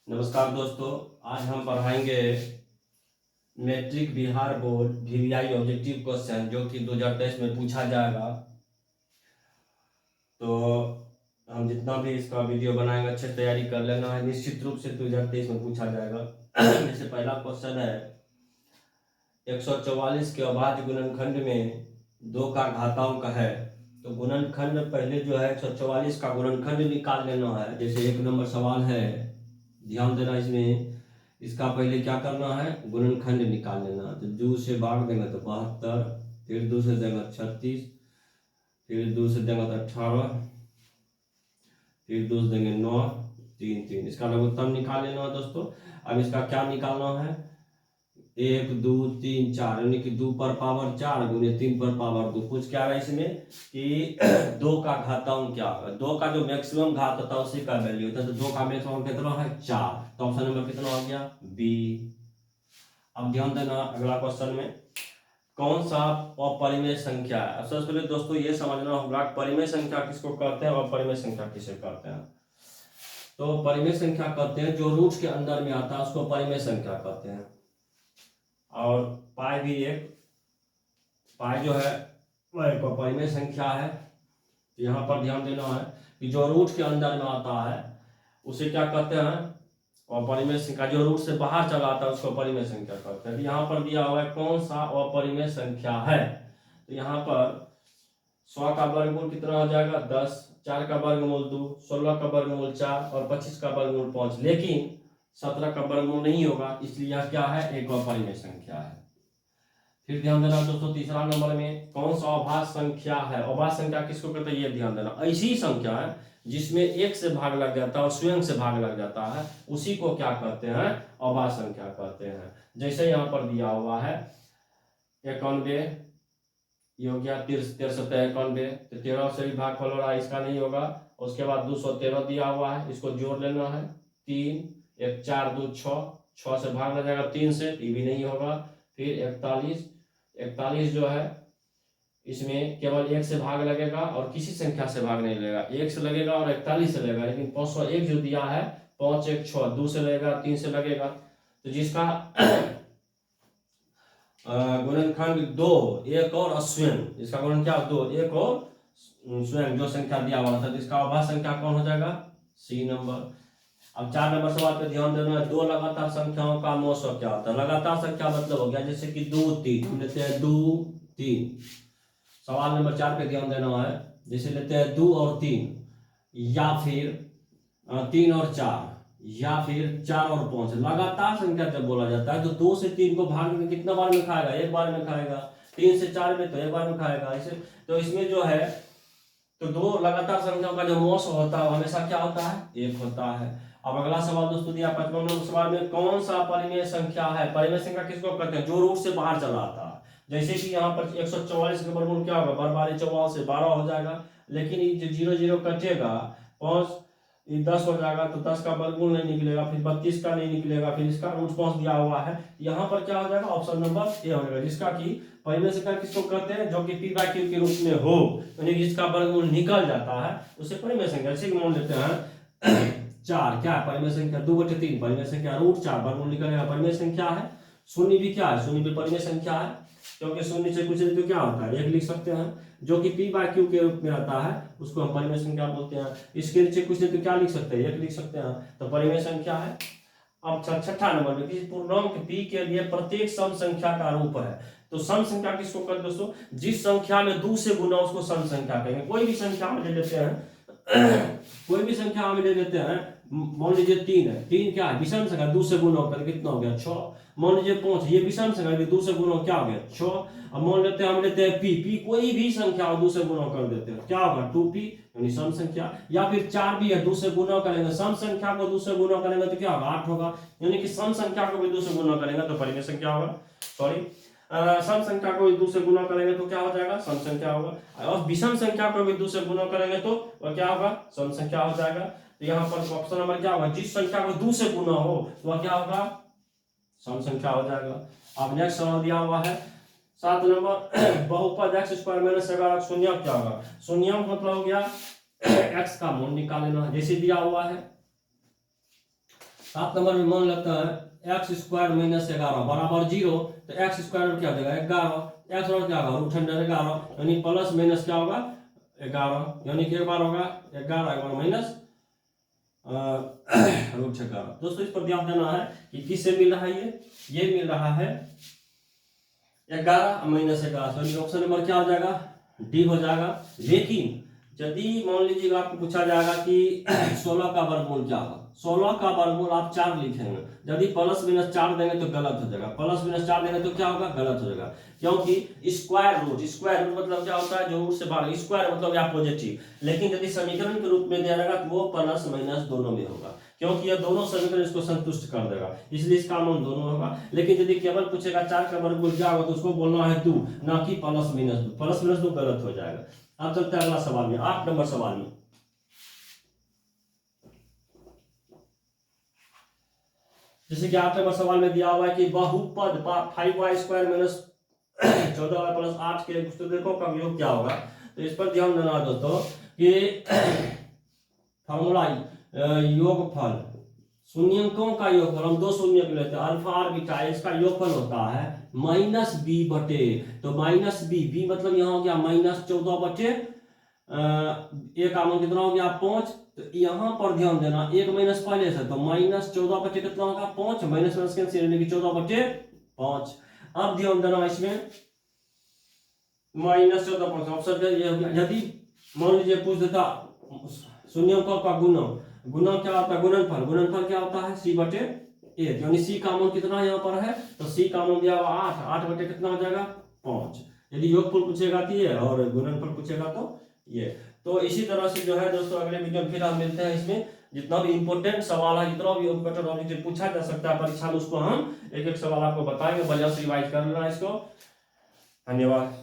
नमस्कार दोस्तों, आज हम पढ़ाएंगे matric Bihar board VVI objective question जो कि 2023 में पूछा जाएगा। तो हम जितना भी इसका वीडियो बनाएंगे अच्छे तैयारी कर लेना है। निश्चित रूप से 2023 में पूछा जाएगा। जैसे पहला क्वेश्चन है 144 के अभाज्य गुणनखंड में 2 का घातांक है। तो गुणनखंड पहले जो है 144 का गुणनखंड निकाल लेना है। जैसे 1 नंबर सवाल है, ध्यान देना इसमें। इसका पहले क्या करना है, गुणनखंड निकाल लेना। तो 2 से भाग देंगे तो 72, फिर 2 से देंगे 36, फिर 2 से देंगे तो 18, फिर 2 से देंगे 9, 3 3। इसका लघुत्तम निकाल लेना है दोस्तों। अब इसका क्या निकालना है, 1 2 3 4 यानी कि 2 पर पावर 4 गुने 3 पर पावर 2। कुछ क्या है इसमें कि 2 का घातांक क्या होगा, 2 का जो मैक्सिमम घात होता है उसी का वैल्यू होता है। तो 2 का मैक्सिमम कितना है 4। तो ऑप्शन नंबर कितना हो गया बी। अब ध्यान देना अगला क्वेश्चन में कौन सा अपरिमेय संख्या है। अब सबसे पहले दोस्तों ये समझना होगा परिमेय संख्या किसको कहते हैं और अपरिमेय संख्या किसे कहते हैं। तो परिमेय संख्या कहते हैं जो रूट के अंदर में आता है उसको परिमेय संख्या कहते हैं। और पाई भी एक पाई जो है वह एक अपरिमेय संख्या है। यहाँ पर ध्यान देना है कि जो रूट के अंदर में आता है उसे क्या कहते हैं, अपरिमेय संख्या। जो रूट से बाहर चला आता है उसको अपरिमेय संख्या कहते हैं। यहाँ पर दिया हुआ है कौन सा अपरिमेय संख्या है। तो यहाँ पर 100 का वर्गमूल कितना हो जाएगा 10, 4 का वर्गमूल 2, 16 का वर्गमूल 4 और 25 का वर्गमूल 5। लेकिन 17 का वर्गमूल नहीं होगा, इसलिए यह क्या है, एक अपरिमेय संख्या है। फिर ध्यान देना दोस्तों तीसरा नंबर में कौन सा अभाज्य संख्या है। अभाज्य संख्या किसको कहते हैं, ये ध्यान देना। ऐसी संख्या है जिसमें 1 से भाग लग जाता है और स्वयं से भाग लग जाता है, उसी को क्या कहते हैं, अभाज्य संख्या कहते हैं। जैसे यहाँ पर दिया हुआ है 91, ये हो गया 9391। तो 13 से भी भाग हो रहा है, इसका नहीं होगा। उसके बाद 213 दिया हुआ है, इसको जोड़ लेना है। 3 1 4 2 6, 6 से भाग लग जाएगा 3 से, ये भी नहीं होगा। फिर 41 जो है इसमें केवल 1 से भाग लगेगा और किसी संख्या से भाग नहीं लगेगा। 1 से लगेगा और 41 से लगेगा, लेकिन 501 जो दिया है 5 1 6, 2 से लगेगा 3 से लगेगा। तो जिसका गुणनखंड 2 1 और स्वयं, इसका गुणन क्या 2 1 और स्वयं जो संख्या दिया हुआ था, इसका अभाज्य संख्या कौन हो जाएगा, सी नंबर। अब 4 नंबर सवाल पे ध्यान देना है। 2 लगातार संख्याओं का मौसम क्या होता है। लगातार संख्या मतलब हो गया जैसे कि 2 3, हम लेते हैं 2 3। सवाल नंबर 4 पे ध्यान देना है। जैसे लेते हैं 2 और 3, या फिर 3 और 4, या फिर 4 और 5। लगातार संख्या जब बोला जाता है तो 2 से 3 को भाग में कितना बार में खाएगा, एक बार में खाएगा। 3 से 4 में तो एक बार में खाएगा। इसे तो इसमें जो है तो 2 लगातार संख्याओं का जो मौसम होता है हमेशा क्या होता है, 1 होता है। अब अगला सवाल दोस्तों दिया 55 नंबर सवाल में कौन सा परिमेय संख्या है। परिमेय संख्या किसको कहते हैं, जो रूट से बाहर चला आता है। जैसे कि यहाँ पर 144 का वर्गमूल क्या होगा, 12 से 12 हो जाएगा। लेकिन ये जो 0 0 कटेगा 5 ये 10 हो जाएगा, तो 10 का वर्गमूल नहीं निकलेगा। फिर 32 का नहीं निकलेगा, फिर इसका रूट 5 दिया हुआ है। यहाँ पर क्या हो जाएगा, ऑप्शन नंबर ए हो जाएगा, जिसका कि परिमेय संख्या किसको कहते हैं, जो कि p/q के रूप में हो, यानी जिसका वर्गमूल निकल जाता है उसे परिमेय संख्या। जैसे कि मान लेते हैं 4 क्या है परिमेय संख्या, 2/3 परिमेय संख्या, रूट 4 वर्गमूल निकलेगा परिमेय संख्या है। शून्य भी क्या है, शून्य भी परिमेय संख्या है, क्योंकि शून्य से कुछ तो क्या होता है 1 लिख सकते हैं, जो कि p/q के रूप में आता है उसको हम परिमेय संख्या बोलते हैं। इसके नीचे कुछ तो क्या लिख सकते हैं, 1 लिख सकते हैं, तो परिमेय संख्या है। अब छठा नंबर में किसी पूर्णांक p के लिए प्रत्येक सम संख्या का रूप है। तो सम संख्या किसको कहते हैं दोस्तों, जिस संख्या में 2 से गुना उसको सम संख्या कहेंगे। कोई भी संख्या हम ले लेते हैं कोई भी संख्या हम ले लेते हैं, मान लीजिए 3 है, 3 क्या है विषम संख्या, 2 से गुना होकर कितना हो गया 6। मान लीजिए 5, ये विषम संख्या 2 से गुना क्या हो गया 6। अब मान लेते हैं हम लेते हैं p कोई भी संख्या 2 से गुना कर देते हैं, क्या होगा 2p यानी सम संख्या। या फिर 4 भी है 2 से गुना करेंगे, सम संख्या को 2 से गुना करेंगे तो क्या होगा 8 होगा, यानी कि सम संख्या को भी 2 से गुना करेंगे तो परिमेय संख्या होगा। सॉरी सम संख्या को भी 2 से गुना करेंगे तो क्या हो जाएगा, सम संख्या होगा। और विषम संख्या को भी 2 से गुना करेंगे तो वह क्या होगा, सम संख्या हो जाएगा। तो यहाँ पर ऑप्शन नंबर क्या होगा, जिस संख्या को 2 से गुना हो तो वह क्या होगा, सम संख्या हो जाएगा। अब नेक्स्ट सवाल दिया हुआ है 7 नंबर बहुपद x² - 11 शून्यक क्या होगा। शून्यक मतलब हो गया x का मूल निकाल लेना, जैसे दिया हुआ है 7 नंबर में मान लेता है एक्स स्क्वायर माइनस 11 बराबर 0, तो एक्स स्क्वायर क्या हो जाएगा 11, एक्स और क्या होगा रूट अंडर 11, यानी प्लस माइनस क्या होगा 11, यानी कि एक बार होगा 11 एक बार माइनस रूट 11। दोस्तों इस पर ध्यान देना है कि किससे मिल रहा है, ये मिल रहा है 11 माइनस 11, ऑप्शन नंबर क्या हो जाएगा डी हो जाएगा। लेकिन यदि मान लीजिएगा आपको पूछा जाएगा कि 16 का वर्गमूल क्या होगा, 16 का वर्गमूल आप 4 लिखेंगे, यदि प्लस माइनस 4 देंगे तो गलत हो जाएगा, प्लस माइनस 4 देंगे तो क्या होगा गलत हो जाएगा, क्योंकि स्क्वायर रूट मतलब क्या होता है जो रूट से बाहर, स्क्वायर मतलब या पॉजिटिव, लेकिन यदि समीकरण के रूप में दिया जाएगा तो वो प्लस माइनस दोनों में होगा, क्योंकि ये दोनों समीकरण इसको संतुष्ट कर देगा, इसलिए इसका मान दोनों होगा। लेकिन यदि केवल पूछेगा 4 का वर्गमूल क्या होगा तो उसको बोलना है 2, ना कि प्लस माइनस 2, प्लस माइनस 2 गलत हो जाएगा। अब चलते हैं अगला सवाल में, 8 नंबर सवाल में। जैसे कि 8 नंबर सवाल में दिया हुआ है कि बहुपद 5y square minus 14y plus 8 के पुस्तकों का योग क्या होगा। तो इस पर ध्यान देना दोस्तों कि फॉर्मूला योगफल शून्यंकों का योगफल, हम दो शून्य लेते हैं अल्फा और बीटा, इसका योगफल होता है माइनस बी बटे, तो माइनस बी मतलब यहाँ हो गया माइनस 14 बटे एक का मान कितना हो गया 5, तो यहाँ पर ध्यान देना एक माइनस पहले से, तो माइनस 14 बटे कितना होगा 5, माइनस माइनस कैंसिल यानी कि 14 बटे 5। अब ध्यान देना इसमें माइनस 14 ऑप्शन ये हो गया। यदि मान लीजिए पूछ देता शून्यंकों का गुणन क्या होता है, गुणनफल क्या होता है सी बटे 1, यानी सी का मान कितना यहाँ पर है, तो सी का मान दिया हुआ 8 बटे कितना हो जाएगा 5। यदि योगफल पूछेगा तो ये और गुणनफल पूछेगा तो ये। तो इसी तरह से जो है दोस्तों अगले वीडियो में फिर हम मिलते हैं, इसमें जितना भी इंपॉर्टेंट सवाल है, जितना भी इंपॉर्टेंट ऑब्जेक्ट पूछा जा सकता है परीक्षा में, उसको हम एक एक सवाल आपको बताएंगे, बढ़िया से रिवाइज कर लेना इसको। धन्यवाद।